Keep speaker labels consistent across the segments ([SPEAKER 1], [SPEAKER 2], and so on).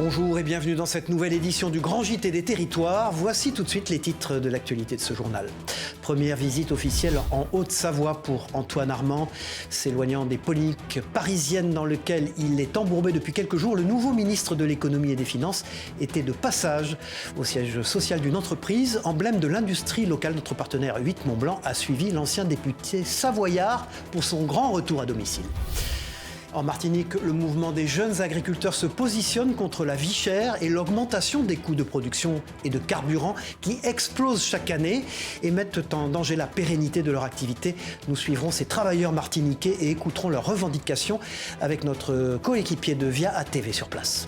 [SPEAKER 1] Bonjour et bienvenue dans cette nouvelle édition du Grand JT des Territoires. Voici tout de suite les titres de l'actualité de ce journal. Première visite officielle en Haute-Savoie pour Antoine Armand. S'éloignant des polémiques parisiennes dans lesquelles il est embourbé depuis quelques jours, le nouveau ministre de l'économie et des finances était de passage au siège social d'une entreprise, emblème de l'industrie locale. Notre partenaire 8 Mont-Blanc a suivi l'ancien député savoyard pour son grand retour à domicile. En Martinique, le mouvement des jeunes agriculteurs se positionne contre la vie chère et l'augmentation des coûts de production et de carburant qui explosent chaque année et mettent en danger la pérennité de leur activité. Nous suivrons ces travailleurs martiniquais et écouterons leurs revendications avec notre coéquipier de Via ATV sur place.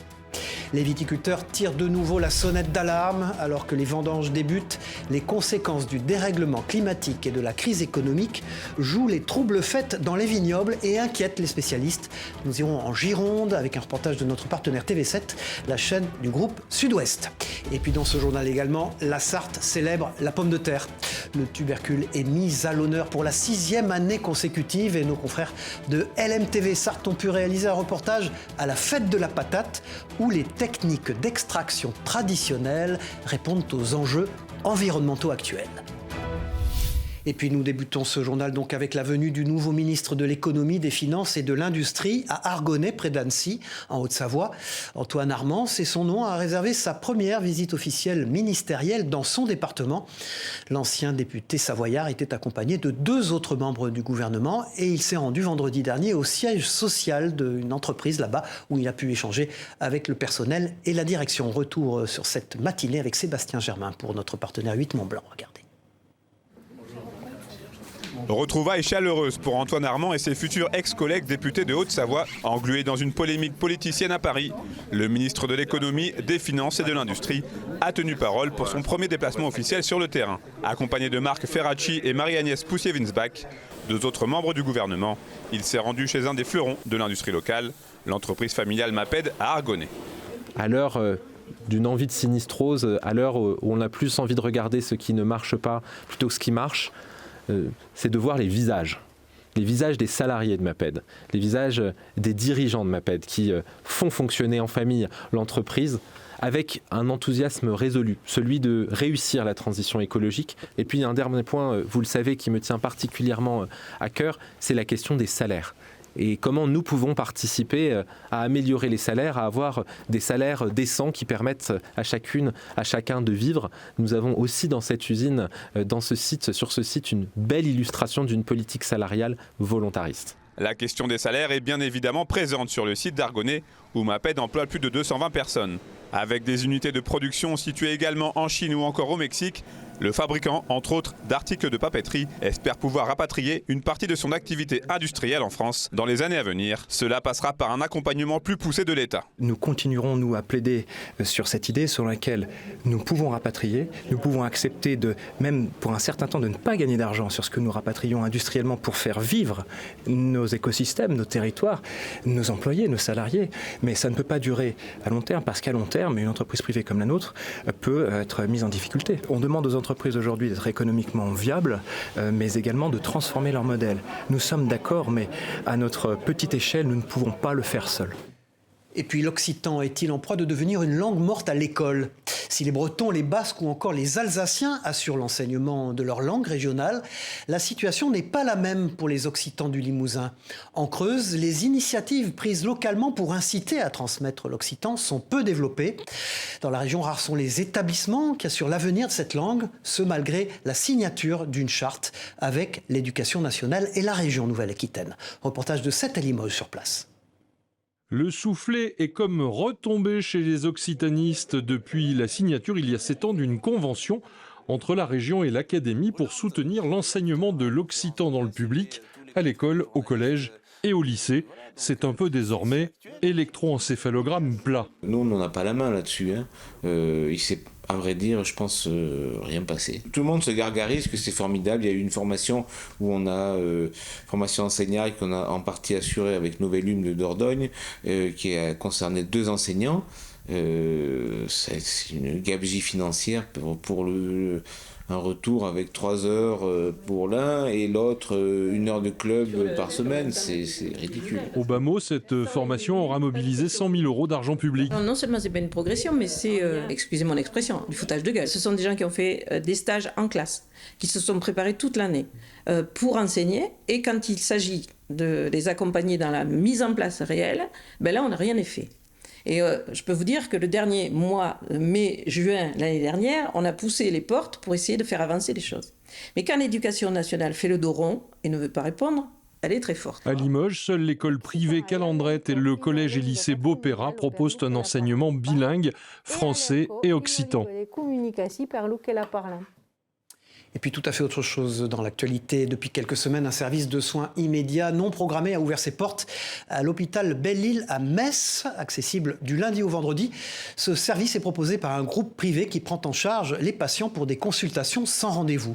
[SPEAKER 1] Les viticulteurs tirent de nouveau la sonnette d'alarme alors que les vendanges débutent. Les conséquences du dérèglement climatique et de la crise économique jouent les troubles faits dans les vignobles et inquiètent les spécialistes. Nous irons en Gironde avec un reportage de notre partenaire TV7, la chaîne du groupe Sud-Ouest. Et puis dans ce journal également, la Sarthe célèbre la pomme de terre. Le tubercule est mis à l'honneur pour la 6e année consécutive et nos confrères de LMTV Sarthe ont pu réaliser un reportage à la fête de la patate où les techniques d'extraction traditionnelles répondent aux enjeux environnementaux actuels. Et puis nous débutons ce journal donc avec la venue du nouveau ministre de l'économie, des finances et de l'industrie à Argonay, près d'Annecy, en Haute-Savoie. Antoine Armand, c'est son nom, a réservé sa première visite officielle ministérielle dans son département. L'ancien député savoyard était accompagné de 2 autres membres du gouvernement et il s'est rendu vendredi dernier au siège social d'une entreprise là-bas où il a pu échanger avec le personnel et la direction. Retour sur cette matinée avec Sébastien Germain pour notre partenaire 8 Mont-Blanc. Regardez.
[SPEAKER 2] Retrouvailles chaleureuses pour Antoine Armand et ses futurs ex-collègues députés de Haute-Savoie, englués dans une polémique politicienne à Paris. Le ministre de l'économie, des finances et de l'industrie a tenu parole pour son premier déplacement officiel sur le terrain. Accompagné de Marc Ferracci et Marie-Agnès Poussier-Winsbach, 2 autres membres du gouvernement, il s'est rendu chez un des fleurons de l'industrie locale, l'entreprise familiale Maped à Argonay.
[SPEAKER 3] À l'heure d'une envie de sinistrose, à l'heure où on a plus envie de regarder ce qui ne marche pas plutôt que ce qui marche, c'est de voir les visages des salariés de Maped, les visages des dirigeants de Maped qui font fonctionner en famille l'entreprise avec un enthousiasme résolu, celui de réussir la transition écologique. Et puis un dernier point, vous le savez, qui me tient particulièrement à cœur, c'est la question des salaires. Et comment nous pouvons participer à améliorer les salaires, à avoir des salaires décents qui permettent à chacun de vivre. Nous avons aussi dans cette usine, sur ce site, une belle illustration d'une politique salariale volontariste.
[SPEAKER 2] La question des salaires est bien évidemment présente sur le site d'Argonay où Maped emploie plus de 220 personnes. Avec des unités de production situées également en Chine ou encore au Mexique, le fabricant, entre autres, d'articles de papeterie, espère pouvoir rapatrier une partie de son activité industrielle en France dans les années à venir. Cela passera par un accompagnement plus poussé de l'État.
[SPEAKER 4] Nous continuerons, nous, à plaider sur cette idée sur laquelle nous pouvons rapatrier, nous pouvons accepter même pour un certain temps, de ne pas gagner d'argent sur ce que nous rapatrions industriellement pour faire vivre nos écosystèmes, nos territoires, nos employés, nos salariés. Mais ça ne peut pas durer à long terme, parce qu'à long terme, une entreprise privée comme la nôtre peut être mise en difficulté. On demande aux entreprises aujourd'hui d'être économiquement viables, mais également de transformer leur modèle. Nous sommes d'accord, mais à notre petite échelle, nous ne pouvons pas le faire seuls.
[SPEAKER 1] Et puis l'occitan est-il en proie de devenir une langue morte à l'école ? Si les Bretons, les Basques ou encore les Alsaciens assurent l'enseignement de leur langue régionale, la situation n'est pas la même pour les Occitans du Limousin. En Creuse, les initiatives prises localement pour inciter à transmettre l'occitan sont peu développées. Dans la région, rares sont les établissements qui assurent l'avenir de cette langue, ce malgré la signature d'une charte avec l'Éducation nationale et la région Nouvelle-Aquitaine. Reportage de 7 à Limoges sur place.
[SPEAKER 5] Le soufflet est comme retombé chez les occitanistes depuis la signature il y a 7 ans d'une convention entre la région et l'académie pour soutenir l'enseignement de l'occitan dans le public, à l'école, au collège et au lycée. C'est un peu désormais électroencéphalogramme plat.
[SPEAKER 6] Nous, on n'en a pas la main là-dessus. Il s'est, à vrai dire, je pense, rien passé. Tout le monde se gargarise que c'est formidable. Il y a eu une formation où on a formation enseignante qu'on a en partie assurée avec Novelum de Dordogne, qui a concerné 2 enseignants. C'est une gabegie financière pour un retour avec 3 heures pour l'un et l'autre 1 heure de club par semaine. C'est ridicule.
[SPEAKER 5] Au bas mot, cette formation aura mobilisé 100 000 € d'argent public.
[SPEAKER 7] Non seulement c'est pas une progression, mais c'est, excusez mon expression, du foutage de gueule. Ce sont des gens qui ont fait des stages en classe, qui se sont préparés toute l'année pour enseigner, et quand il s'agit de les accompagner dans la mise en place réelle, ben là on n'a rien fait. Et je peux vous dire que le dernier mois, mai-juin l'année dernière, on a poussé les portes pour essayer de faire avancer les choses. Mais quand l'éducation nationale fait le dos rond et ne veut pas répondre, elle est très forte.
[SPEAKER 5] À Limoges, seule l'école privée Calandrette et le collège et lycée Beaupéra proposent un enseignement bilingue, français et occitan.
[SPEAKER 1] Et puis tout à fait autre chose dans l'actualité. Depuis quelques semaines, un service de soins immédiats non programmés a ouvert ses portes à l'hôpital Belle-Île à Metz, accessible du lundi au vendredi. Ce service est proposé par un groupe privé qui prend en charge les patients pour des consultations sans rendez-vous.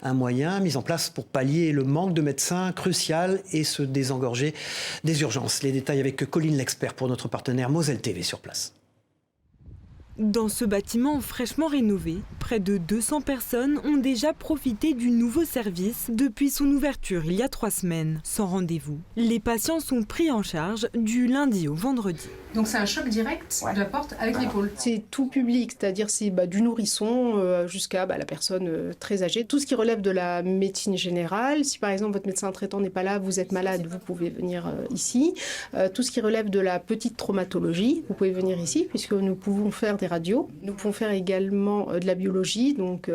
[SPEAKER 1] Un moyen mis en place pour pallier le manque de médecins crucial et se désengorger des urgences. Les détails avec Colline L'Expert pour notre partenaire Moselle TV sur place.
[SPEAKER 8] Dans ce bâtiment fraîchement rénové, près de 200 personnes ont déjà profité du nouveau service depuis son ouverture il y a 3 semaines, sans rendez-vous. Les patients sont pris en charge du lundi au vendredi.
[SPEAKER 9] Donc c'est un choc direct de la porte avec l'épaule.
[SPEAKER 10] C'est tout public, c'est-à-dire c'est du nourrisson jusqu'à la personne très âgée. Tout ce qui relève de la médecine générale, si par exemple votre médecin traitant n'est pas là, vous êtes malade, vous pouvez venir ici. Tout ce qui relève de la petite traumatologie, vous pouvez venir ici puisque nous pouvons faire des radios. Nous pouvons faire également de la biologie, donc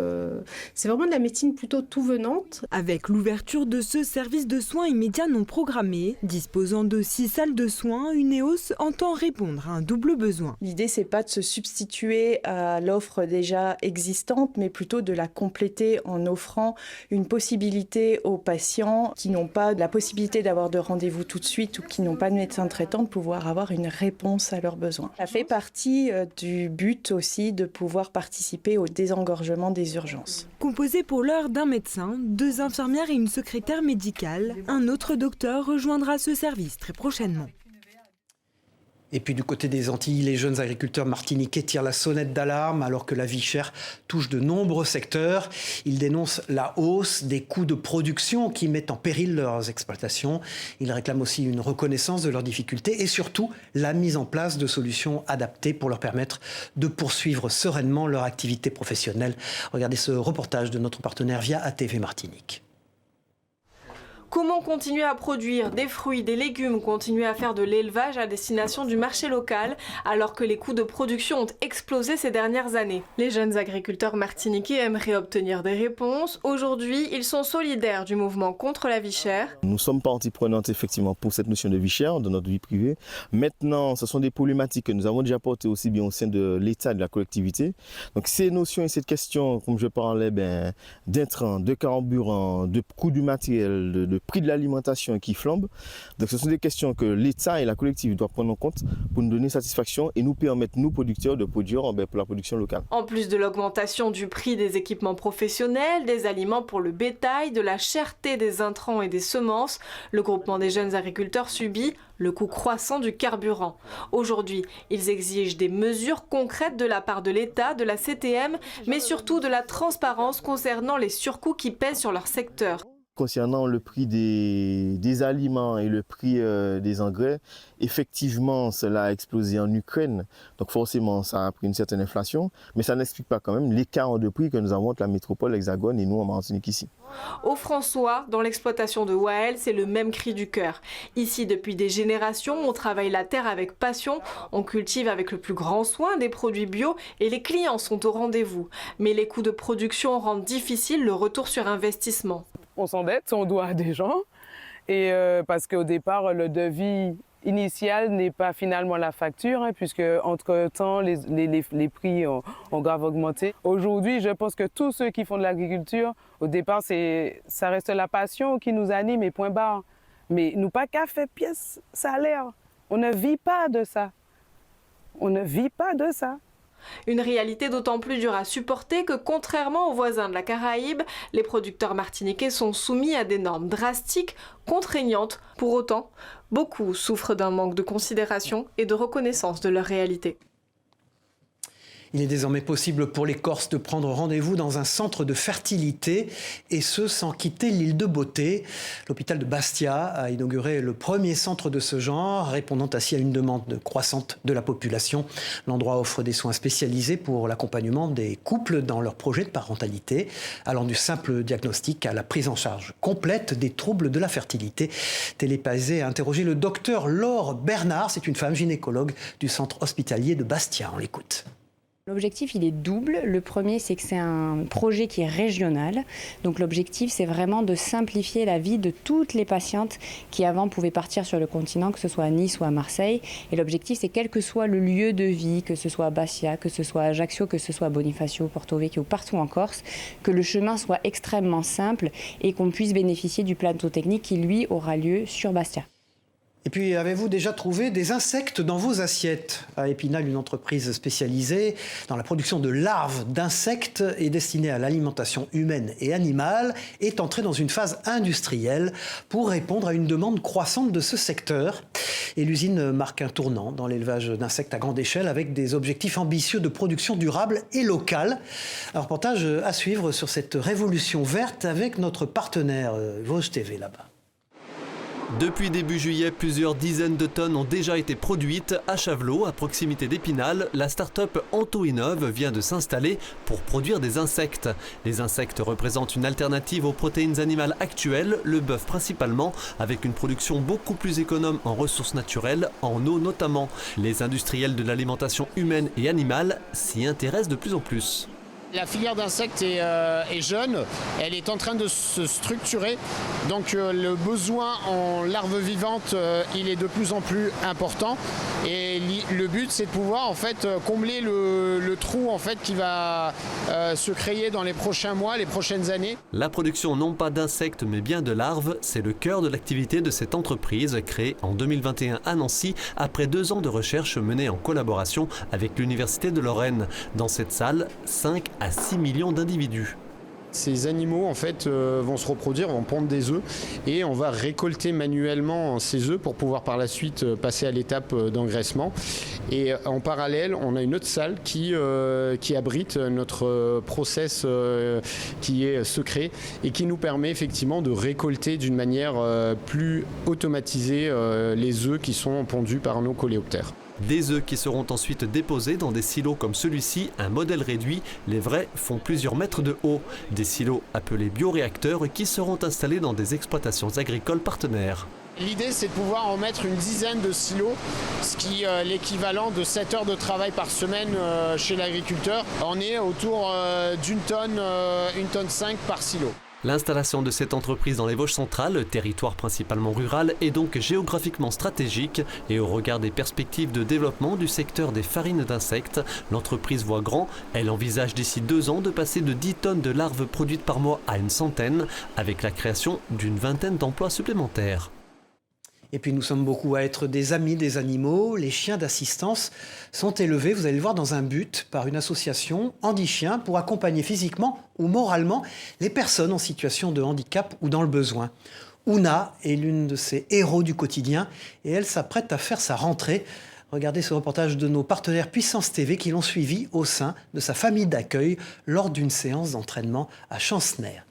[SPEAKER 10] c'est vraiment de la médecine plutôt tout venante.
[SPEAKER 8] Avec l'ouverture de ce service de soins immédiats non programmés, disposant de 6 salles de soins, Uneos entend répondre à un double besoin.
[SPEAKER 11] L'idée, c'est pas de se substituer à l'offre déjà existante, mais plutôt de la compléter en offrant une possibilité aux patients qui n'ont pas la possibilité d'avoir de rendez-vous tout de suite ou qui n'ont pas de médecin traitant de pouvoir avoir une réponse à leurs besoins. Ça fait partie du but aussi de pouvoir participer au désengorgement des urgences.
[SPEAKER 8] Composé pour l'heure d'un médecin, 2 infirmières et une secrétaire médicale, un autre docteur rejoindra ce service très prochainement.
[SPEAKER 1] Et puis du côté des Antilles, les jeunes agriculteurs martiniquais tirent la sonnette d'alarme alors que la vie chère touche de nombreux secteurs. Ils dénoncent la hausse des coûts de production qui mettent en péril leurs exploitations. Ils réclament aussi une reconnaissance de leurs difficultés et surtout la mise en place de solutions adaptées pour leur permettre de poursuivre sereinement leur activité professionnelle. Regardez ce reportage de notre partenaire via ATV Martinique.
[SPEAKER 12] Comment continuer à produire des fruits, des légumes, continuer à faire de l'élevage à destination du marché local alors que les coûts de production ont explosé ces dernières années? Les jeunes agriculteurs martiniquais aimeraient obtenir des réponses. Aujourd'hui, ils sont solidaires du mouvement contre la vie chère.
[SPEAKER 13] Nous sommes partie prenante effectivement pour cette notion de vie chère dans notre vie privée. Maintenant, ce sont des problématiques que nous avons déjà portées aussi bien au sein de l'État et de la collectivité. Donc ces notions et cette question, comme je parlais, d'intrants, de carburant, de coût du matériel, de prix de l'alimentation qui flambe. Donc ce sont des questions que l'État et la collectivité doivent prendre en compte pour nous donner satisfaction et nous permettre, nous producteurs, de produire pour la production locale.
[SPEAKER 12] En plus de l'augmentation du prix des équipements professionnels, des aliments pour le bétail, de la cherté des intrants et des semences, le groupement des jeunes agriculteurs subit le coût croissant du carburant. Aujourd'hui, ils exigent des mesures concrètes de la part de l'État, de la CTM, mais surtout de la transparence concernant les surcoûts qui pèsent sur leur secteur.
[SPEAKER 13] Concernant le prix des aliments et le prix des engrais, effectivement, cela a explosé en Ukraine. Donc forcément, ça a pris une certaine inflation, mais ça n'explique pas quand même l'écart de prix que nous avons entre la métropole, l'Hexagone et nous en Martinique ici.
[SPEAKER 12] Au François, dans l'exploitation de Wael, c'est le même cri du cœur. Ici, depuis des générations, on travaille la terre avec passion, on cultive avec le plus grand soin des produits bio et les clients sont au rendez-vous. Mais les coûts de production rendent difficile le retour sur investissement.
[SPEAKER 14] On s'endette, on doit à des gens, et parce qu'au départ, le devis initial n'est pas finalement la facture, puisque entre-temps, les prix ont grave augmenté. Aujourd'hui, je pense que tous ceux qui font de l'agriculture, au départ, ça reste la passion qui nous anime et point barre. Mais nous pas qu'à faire pièce salaire. On ne vit pas de ça. On ne vit pas de ça.
[SPEAKER 12] Une réalité d'autant plus dure à supporter que, contrairement aux voisins de la Caraïbe, les producteurs martiniquais sont soumis à des normes drastiques, contraignantes. Pour autant, beaucoup souffrent d'un manque de considération et de reconnaissance de leur réalité.
[SPEAKER 1] Il est désormais possible pour les Corses de prendre rendez-vous dans un centre de fertilité, et ce sans quitter l'île de Beauté. L'hôpital de Bastia a inauguré le premier centre de ce genre, répondant ainsi à une demande croissante de la population. L'endroit offre des soins spécialisés pour l'accompagnement des couples dans leur projet de parentalité, allant du simple diagnostic à la prise en charge complète des troubles de la fertilité. Télépasé a interrogé le docteur Laure Bernard, c'est une femme gynécologue du centre hospitalier de Bastia. On l'écoute.
[SPEAKER 15] L'objectif, il est double. Le premier, c'est que c'est un projet qui est régional. Donc l'objectif, c'est vraiment de simplifier la vie de toutes les patientes qui avant pouvaient partir sur le continent, que ce soit à Nice ou à Marseille. Et l'objectif, c'est quel que soit le lieu de vie, que ce soit à Bastia, que ce soit à Ajaccio, que ce soit à Bonifacio, Porto Vecchio, partout en Corse, que le chemin soit extrêmement simple et qu'on puisse bénéficier du plateau technique qui, lui, aura lieu sur Bastia.
[SPEAKER 1] Et puis, avez-vous déjà trouvé des insectes dans vos assiettes ? À Épinal, une entreprise spécialisée dans la production de larves d'insectes et destinée à l'alimentation humaine et animale est entrée dans une phase industrielle pour répondre à une demande croissante de ce secteur. Et l'usine marque un tournant dans l'élevage d'insectes à grande échelle avec des objectifs ambitieux de production durable et locale. Un reportage à suivre sur cette révolution verte avec notre partenaire Vosges TV là-bas.
[SPEAKER 16] Depuis début juillet, plusieurs dizaines de tonnes ont déjà été produites à Chavelot, à proximité d'Épinal. La start-up Antoinov vient de s'installer pour produire des insectes. Les insectes représentent une alternative aux protéines animales actuelles, le bœuf principalement, avec une production beaucoup plus économe en ressources naturelles, en eau notamment. Les industriels de l'alimentation humaine et animale s'y intéressent de plus en plus.
[SPEAKER 17] La filière d'insectes est jeune, elle est en train de se structurer, donc le besoin en larves vivantes il est de plus en plus important et le but c'est de pouvoir en fait combler le trou en fait qui va se créer dans les prochains mois, les prochaines années.
[SPEAKER 16] La production non pas d'insectes mais bien de larves, c'est le cœur de l'activité de cette entreprise créée en 2021 à Nancy après 2 ans de recherche menée en collaboration avec l'Université de Lorraine. Dans cette salle, 5 à 6 millions d'individus.
[SPEAKER 17] Ces animaux en fait vont se reproduire, vont pondre des œufs et on va récolter manuellement ces œufs pour pouvoir par la suite passer à l'étape d'engraissement. Et en parallèle, on a une autre salle qui abrite notre process qui est secret et qui nous permet effectivement de récolter d'une manière plus automatisée les œufs qui sont pondus par nos coléoptères.
[SPEAKER 16] Des œufs qui seront ensuite déposés dans des silos comme celui-ci, un modèle réduit. Les vrais font plusieurs mètres de haut. Des silos appelés bioréacteurs qui seront installés dans des exploitations agricoles partenaires.
[SPEAKER 17] L'idée, c'est de pouvoir en mettre une dizaine de silos, ce qui est l'équivalent de 7 heures de travail par semaine chez l'agriculteur. On est autour d'une tonne, 1,5 tonne par silo.
[SPEAKER 16] L'installation de cette entreprise dans les Vosges centrales, territoire principalement rural, est donc géographiquement stratégique et au regard des perspectives de développement du secteur des farines d'insectes, l'entreprise voit grand. Elle envisage d'ici 2 ans de passer de 10 tonnes de larves produites par mois à une centaine, avec la création d'une vingtaine d'emplois supplémentaires.
[SPEAKER 1] Et puis nous sommes beaucoup à être des amis des animaux. Les chiens d'assistance sont élevés, vous allez le voir, dans un but par une association Handi-Chiens pour accompagner physiquement ou moralement les personnes en situation de handicap ou dans le besoin. Ouna est l'une de ces héros du quotidien et elle s'apprête à faire sa rentrée. Regardez ce reportage de nos partenaires Puissance TV qui l'ont suivi au sein de sa famille d'accueil lors d'une séance d'entraînement à Chancener.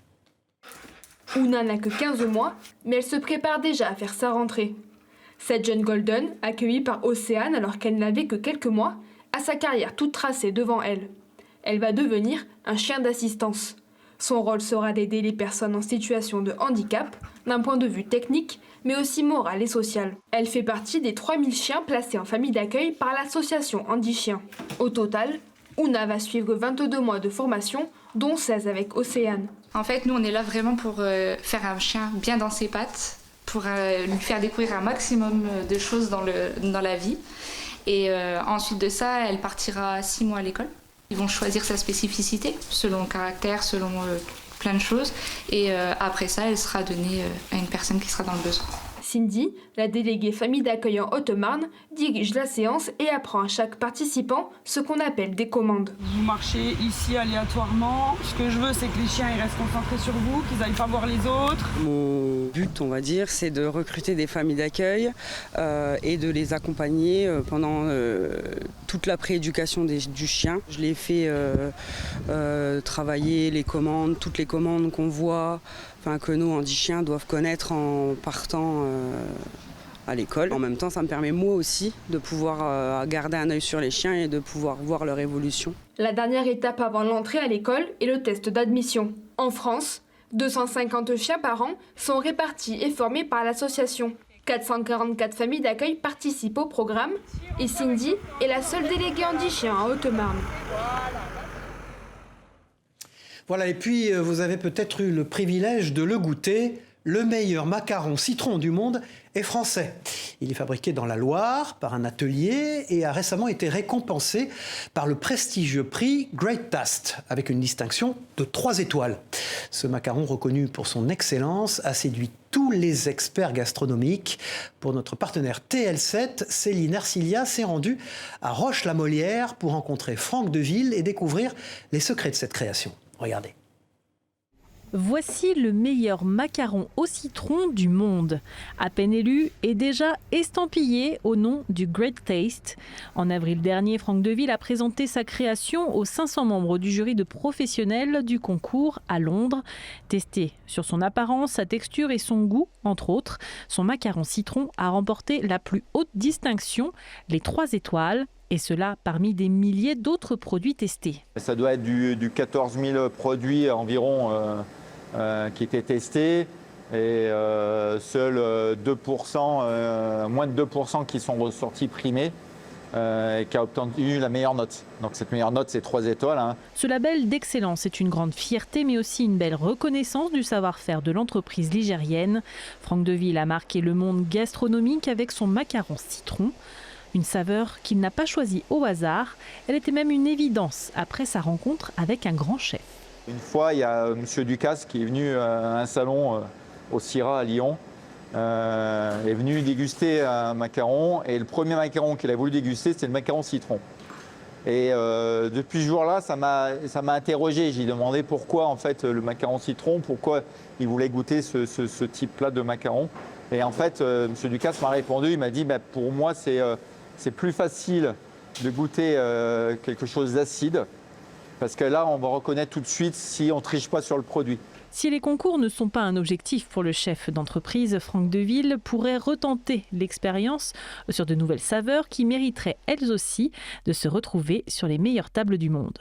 [SPEAKER 18] Ouna n'a que 15 mois, mais elle se prépare déjà à faire sa rentrée. Cette jeune Golden, accueillie par Océane alors qu'elle n'avait que quelques mois, a sa carrière toute tracée devant elle. Elle va devenir un chien d'assistance. Son rôle sera d'aider les personnes en situation de handicap, d'un point de vue technique, mais aussi moral et social. Elle fait partie des 3000 chiens placés en famille d'accueil par l'association Handi-Chiens. Au total, Ouna va suivre 22 mois de formation, dont 16 avec Océane.
[SPEAKER 19] En fait, nous, on est là vraiment pour faire un chien bien dans ses pattes, pour lui faire découvrir un maximum de choses dans la vie. Et ensuite de ça, elle partira 6 mois à l'école. Ils vont choisir sa spécificité, selon le caractère, selon plein de choses. Et après ça, elle sera donnée à une personne qui sera dans le besoin.
[SPEAKER 18] Cindy, la déléguée famille d'accueil en Haute-Marne, dirige la séance et apprend à chaque participant ce qu'on appelle des commandes.
[SPEAKER 20] Vous marchez ici aléatoirement. Ce que je veux, c'est que les chiens ils restent concentrés sur vous, qu'ils n'aillent pas voir les autres.
[SPEAKER 21] Mon but, on va dire, c'est de recruter des familles d'accueil et de les accompagner pendant toute la prééducation du chien. Je les fais travailler les commandes, toutes les commandes qu'on voit, que nos handichiens doivent connaître en partant à l'école. En même temps, ça me permet moi aussi de pouvoir garder un œil sur les chiens et de pouvoir voir leur évolution.
[SPEAKER 18] La dernière étape avant l'entrée à l'école est le test d'admission. En France, 250 chiens par an sont répartis et formés par l'association. 444 familles d'accueil participent au programme et Cindy est la seule déléguée handi-chien en Haute-Marne.
[SPEAKER 1] Voilà, et puis vous avez peut-être eu le privilège de le goûter. Le meilleur macaron citron du monde est français. Il est fabriqué dans la Loire par un atelier et a récemment été récompensé par le prestigieux prix Great Taste avec une distinction de 3 étoiles. Ce macaron reconnu pour son excellence a séduit tous les experts gastronomiques. Pour notre partenaire TL7, Céline Ercilia s'est rendue à Roche-la-Molière pour rencontrer Franck Deville et découvrir les secrets de cette création. Regardez.
[SPEAKER 22] Voici le meilleur macaron au citron du monde. À peine élu et déjà estampillé au nom du Great Taste. En avril dernier, Franck Deville a présenté sa création aux 500 membres du jury de professionnels du concours à Londres. Testé sur son apparence, sa texture et son goût, entre autres, son macaron citron a remporté la plus haute distinction, les 3 étoiles. Et cela parmi des milliers d'autres produits testés.
[SPEAKER 23] Ça doit être du 14 000 produits environ qui étaient testés et seuls 2%, moins de 2% qui sont ressortis primés et qui a obtenu la meilleure note. Donc cette meilleure note, c'est 3 étoiles.
[SPEAKER 22] Ce label d'excellence est une grande fierté mais aussi une belle reconnaissance du savoir-faire de l'entreprise ligérienne. Franck Deville a marqué le monde gastronomique avec son macaron citron. Une saveur qu'il n'a pas choisie au hasard. Elle était même une évidence après sa rencontre avec un grand chef.
[SPEAKER 23] Une fois, il y a M. Ducasse qui est venu à un salon au CIRA à Lyon, est venu déguster un macaron. Et le premier macaron qu'il a voulu déguster, c'était le macaron citron. Et depuis ce jour-là, ça m'a interrogé. J'ai demandé pourquoi en fait le macaron citron, pourquoi il voulait goûter ce type-là de macaron. Et en fait, M. Ducasse m'a répondu, il m'a dit pour moi c'est plus facile de goûter quelque chose d'acide parce que là, on va reconnaître tout de suite si on ne triche pas sur le produit.
[SPEAKER 22] Si les concours ne sont pas un objectif pour le chef d'entreprise, Franck Deville pourrait retenter l'expérience sur de nouvelles saveurs qui mériteraient elles aussi de se retrouver sur les meilleures tables du monde.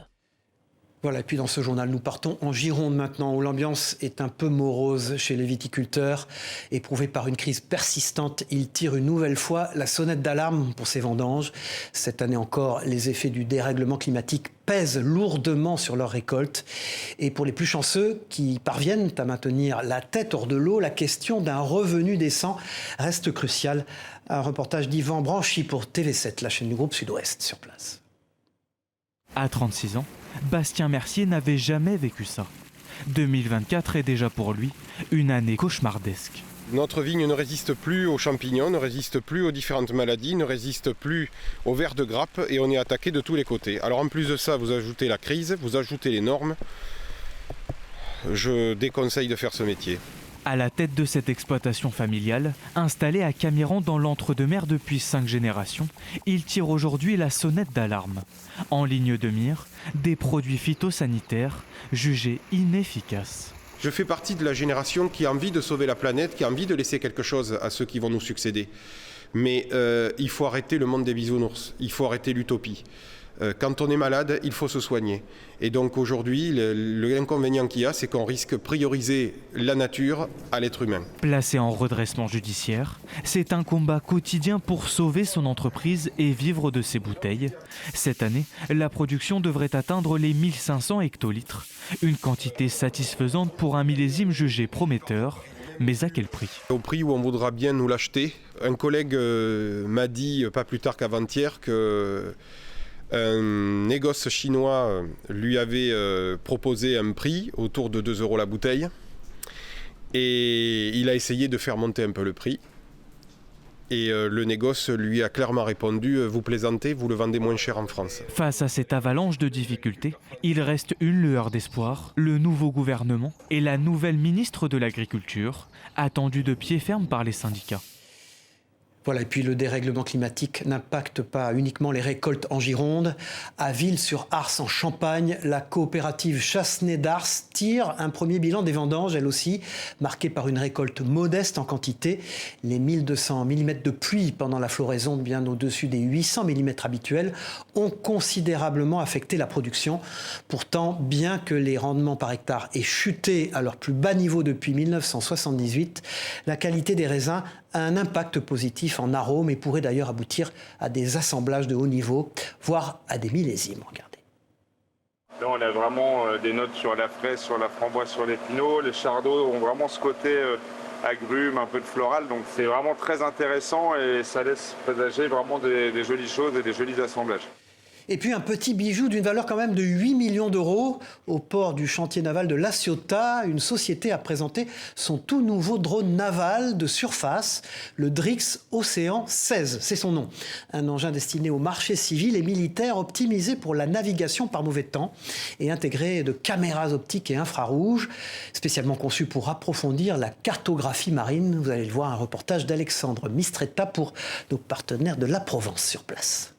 [SPEAKER 1] Voilà, et puis dans ce journal, nous partons en Gironde maintenant, où l'ambiance est un peu morose chez les viticulteurs. Éprouvés par une crise persistante, ils tirent une nouvelle fois la sonnette d'alarme pour ces vendanges. Cette année encore, les effets du dérèglement climatique pèsent lourdement sur leurs récoltes. Et pour les plus chanceux qui parviennent à maintenir la tête hors de l'eau, la question d'un revenu décent reste cruciale. Un reportage d'Yvan Branchy pour TV7, la chaîne du groupe Sud-Ouest, sur place.
[SPEAKER 24] À 36 ans, Bastien Mercier n'avait jamais vécu ça. 2024 est déjà pour lui une année cauchemardesque.
[SPEAKER 25] Notre vigne ne résiste plus aux champignons, ne résiste plus aux différentes maladies, ne résiste plus aux vers de grappe et on est attaqué de tous les côtés. Alors en plus de ça, vous ajoutez la crise, vous ajoutez les normes. Je déconseille de faire ce métier.
[SPEAKER 24] À la tête de cette exploitation familiale, installée à Camiran dans l'Entre-deux-Mers depuis 5 générations, il tire aujourd'hui la sonnette d'alarme. En ligne de mire, des produits phytosanitaires jugés inefficaces.
[SPEAKER 25] Je fais partie de la génération qui a envie de sauver la planète, qui a envie de laisser quelque chose à ceux qui vont nous succéder. Mais il faut arrêter le monde des bisounours, il faut arrêter l'utopie. Quand on est malade, il faut se soigner. Et donc aujourd'hui, l'inconvénient qu'il y a, c'est qu'on risque de prioriser la nature à l'être humain.
[SPEAKER 24] Placé en redressement judiciaire, c'est un combat quotidien pour sauver son entreprise et vivre de ses bouteilles. Cette année, la production devrait atteindre les 1500 hectolitres, une quantité satisfaisante pour un millésime jugé prometteur. Mais à quel prix ?
[SPEAKER 25] Au prix où on voudra bien nous l'acheter. Un collègue m'a dit, pas plus tard qu'avant-hier, que un négoce chinois lui avait proposé un prix autour de 2 € la bouteille et il a essayé de faire monter un peu le prix Et le négoce lui a clairement répondu, vous plaisantez, vous le vendez moins cher en France.
[SPEAKER 24] Face à cette avalanche de difficultés, il reste une lueur d'espoir, le nouveau gouvernement et la nouvelle ministre de l'Agriculture, attendue de pied ferme par les syndicats.
[SPEAKER 1] Voilà, et puis le dérèglement climatique n'impacte pas uniquement les récoltes en Gironde. À Ville-sur-Ars, en Champagne, la coopérative Chassenet d'Ars tire un premier bilan des vendanges, elle aussi, marquée par une récolte modeste en quantité. Les 1200 mm de pluie pendant la floraison, bien au-dessus des 800 mm habituels, ont considérablement affecté la production. Pourtant, bien que les rendements par hectare aient chuté à leur plus bas niveau depuis 1978, la qualité des raisins a un impact positif en arôme et pourrait d'ailleurs aboutir à des assemblages de haut niveau, voire à des millésimes. Regardez.
[SPEAKER 2] Là, on a vraiment des notes sur la fraise, sur la framboise, sur les pinots. Les chardons ont vraiment ce côté agrumes, un peu de floral. Donc c'est vraiment très intéressant et ça laisse présager vraiment des jolies choses et des jolis assemblages.
[SPEAKER 1] Et puis un petit bijou d'une valeur quand même de 8 millions d'euros. Au port du chantier naval de La Ciotat, une société a présenté son tout nouveau drone naval de surface, le Drix Océan 16, c'est son nom. Un engin destiné au marché civil et militaire, optimisé pour la navigation par mauvais temps et intégré de caméras optiques et infrarouges, spécialement conçu pour approfondir la cartographie marine. Vous allez le voir, un reportage d'Alexandre Mistretta pour nos partenaires de la Provence sur place.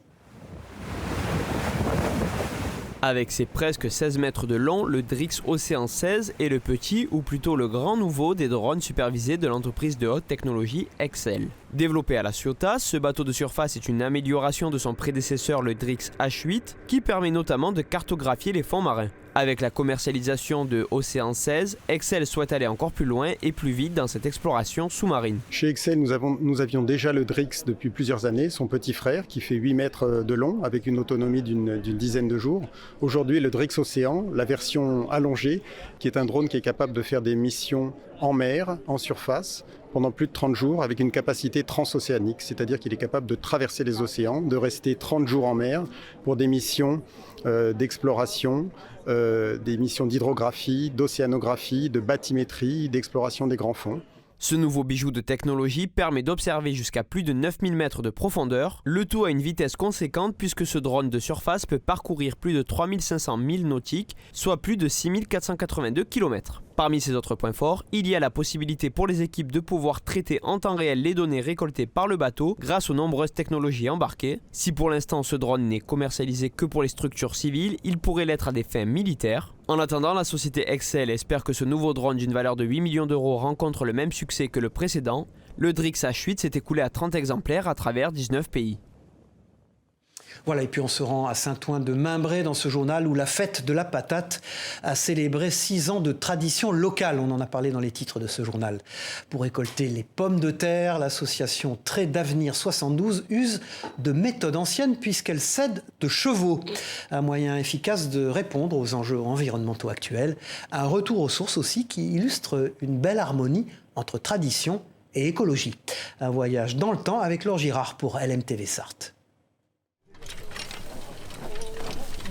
[SPEAKER 3] Avec ses presque 16 mètres de long, le Drix Océan 16 est le petit ou plutôt le grand nouveau des drones supervisés de l'entreprise de haute technologie Excel. Développé à La Ciotat, ce bateau de surface est une amélioration de son prédécesseur le Drix H8 qui permet notamment de cartographier les fonds marins. Avec la commercialisation de Océan 16, Excel souhaite aller encore plus loin et plus vite dans cette exploration sous-marine.
[SPEAKER 4] Chez Excel, nous avions déjà le Drix depuis plusieurs années, son petit frère qui fait 8 mètres de long avec une autonomie d'une dizaine de jours. Aujourd'hui, le Drix Océan, la version allongée, qui est un drone qui est capable de faire des missions en mer, en surface, pendant plus de 30 jours avec une capacité transocéanique, c'est-à-dire qu'il est capable de traverser les océans, de rester 30 jours en mer pour des missions d'exploration, des missions d'hydrographie, d'océanographie, de bathymétrie, d'exploration des grands fonds.
[SPEAKER 3] Ce nouveau bijou de technologie permet d'observer jusqu'à plus de 9000 mètres de profondeur, le tout à une vitesse conséquente puisque ce drone de surface peut parcourir plus de 3500 milles nautiques, soit plus de 6482 km. Parmi ses autres points forts, il y a la possibilité pour les équipes de pouvoir traiter en temps réel les données récoltées par le bateau grâce aux nombreuses technologies embarquées. Si pour l'instant ce drone n'est commercialisé que pour les structures civiles, il pourrait l'être à des fins militaires. En attendant, la société Excel espère que ce nouveau drone d'une valeur de 8 millions d'euros rencontre le même succès que le précédent. Le Drix H8 s'est écoulé à 30 exemplaires à travers 19 pays.
[SPEAKER 1] Voilà, et puis on se rend à Saint-Ouen-de-Mimbré dans ce journal où la fête de la patate a célébré 6 ans de tradition locale. On en a parlé dans les titres de ce journal. Pour récolter les pommes de terre, l'association Trait d'Avenir 72 use de méthodes anciennes puisqu'elle cède de chevaux. Un moyen efficace de répondre aux enjeux environnementaux actuels. Un retour aux sources aussi qui illustre une belle harmonie entre tradition et écologie. Un voyage dans le temps avec Laure Girard pour LMTV Sarthe.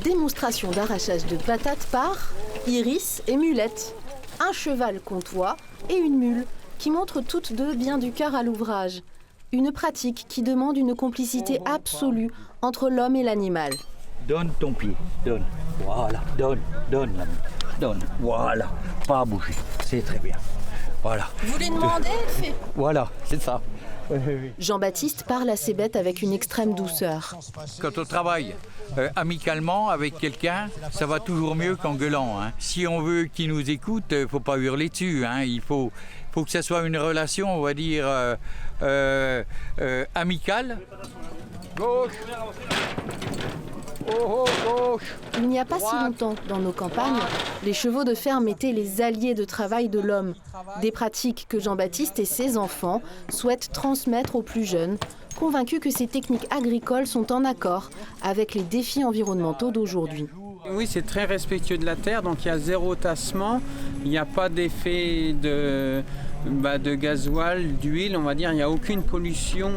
[SPEAKER 6] Démonstration d'arrachage de patates par Iris et Mulette. Un cheval comtois et une mule qui montrent toutes deux bien du cœur à l'ouvrage. Une pratique qui demande une complicité absolue entre l'homme et l'animal.
[SPEAKER 7] Donne ton pied, donne. Voilà, donne l'ami. Donne, voilà. Pas à bouger, c'est très bien. Voilà.
[SPEAKER 6] Vous lui demandez, elle fait.
[SPEAKER 7] Voilà, c'est ça.
[SPEAKER 6] Jean-Baptiste parle à ses bêtes avec une extrême douceur.
[SPEAKER 7] Quand on travaille amicalement avec quelqu'un, ça va toujours mieux qu'en gueulant. Hein. Si on veut qu'il nous écoute, il ne faut pas hurler dessus. Hein. Il faut que ça soit une relation, on va dire, amicale. Gauche. Oh, gauche.
[SPEAKER 6] Il n'y a pas si longtemps, dans nos campagnes, les chevaux de ferme étaient les alliés de travail de l'homme. Des pratiques que Jean-Baptiste et ses enfants souhaitent transmettre aux plus jeunes, convaincus que ces techniques agricoles sont en accord avec les défis environnementaux d'aujourd'hui.
[SPEAKER 26] Oui, c'est très respectueux de la terre, donc il y a zéro tassement, il n'y a pas d'effet de gasoil, d'huile, on va dire, il n'y a aucune pollution.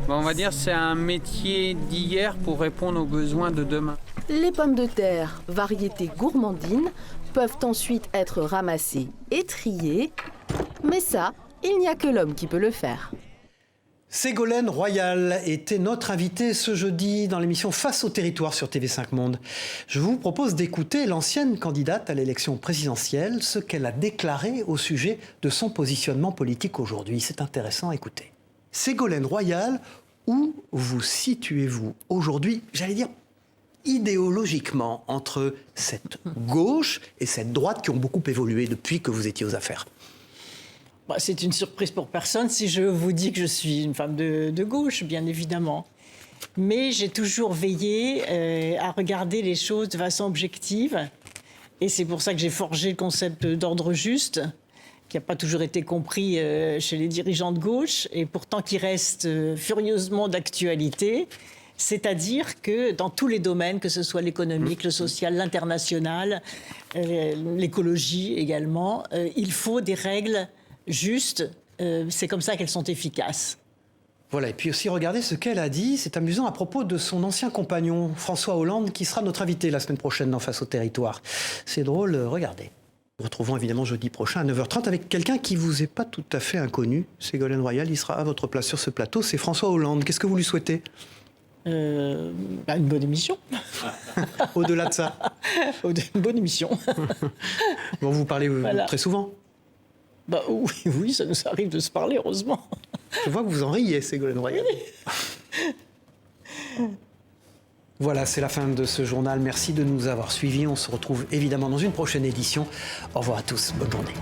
[SPEAKER 26] On va dire c'est un métier d'hier pour répondre aux besoins de demain.
[SPEAKER 6] Les pommes de terre, variété gourmandine, peuvent ensuite être ramassées et triées, mais ça, il n'y a que l'homme qui peut le faire.
[SPEAKER 1] Ségolène Royal était notre invitée ce jeudi dans l'émission Face au territoire sur TV5 Monde. Je vous propose d'écouter l'ancienne candidate à l'élection présidentielle, ce qu'elle a déclaré au sujet de son positionnement politique aujourd'hui. C'est intéressant, écoutez. Ségolène Royal, où vous situez-vous aujourd'hui, j'allais dire idéologiquement, entre cette gauche et cette droite qui ont beaucoup évolué depuis que vous étiez aux affaires?
[SPEAKER 5] C'est une surprise pour personne si je vous dis que je suis une femme de gauche, bien évidemment. Mais j'ai toujours veillé à regarder les choses de façon objective. Et c'est pour ça que j'ai forgé le concept d'ordre juste, qui n'a pas toujours été compris chez les dirigeants de gauche, et pourtant qui reste furieusement d'actualité. C'est-à-dire que dans tous les domaines, que ce soit l'économique, le social, l'international, l'écologie également, il faut des règles justes, c'est comme ça qu'elles sont efficaces.
[SPEAKER 1] Voilà, et puis aussi regardez ce qu'elle a dit, c'est amusant à propos de son ancien compagnon, François Hollande, qui sera notre invité la semaine prochaine dans Face au territoire. C'est drôle, regardez. Nous retrouvons évidemment jeudi prochain à 9h30 avec quelqu'un qui ne vous est pas tout à fait inconnu. Ségolène Royal, il sera à votre place sur ce plateau, c'est François Hollande. Qu'est-ce que vous lui souhaitez ?
[SPEAKER 5] Une bonne émission.
[SPEAKER 1] Au-delà de ça
[SPEAKER 5] Une bonne émission.
[SPEAKER 1] Bon, vous parlez très souvent ?
[SPEAKER 5] Oui, ça nous arrive de se parler, heureusement.
[SPEAKER 1] Je vois que vous en riez, Ségolène Royal. Voilà, c'est la fin de ce journal. Merci de nous avoir suivis. On se retrouve évidemment dans une prochaine édition. Au revoir à tous. Bonne journée.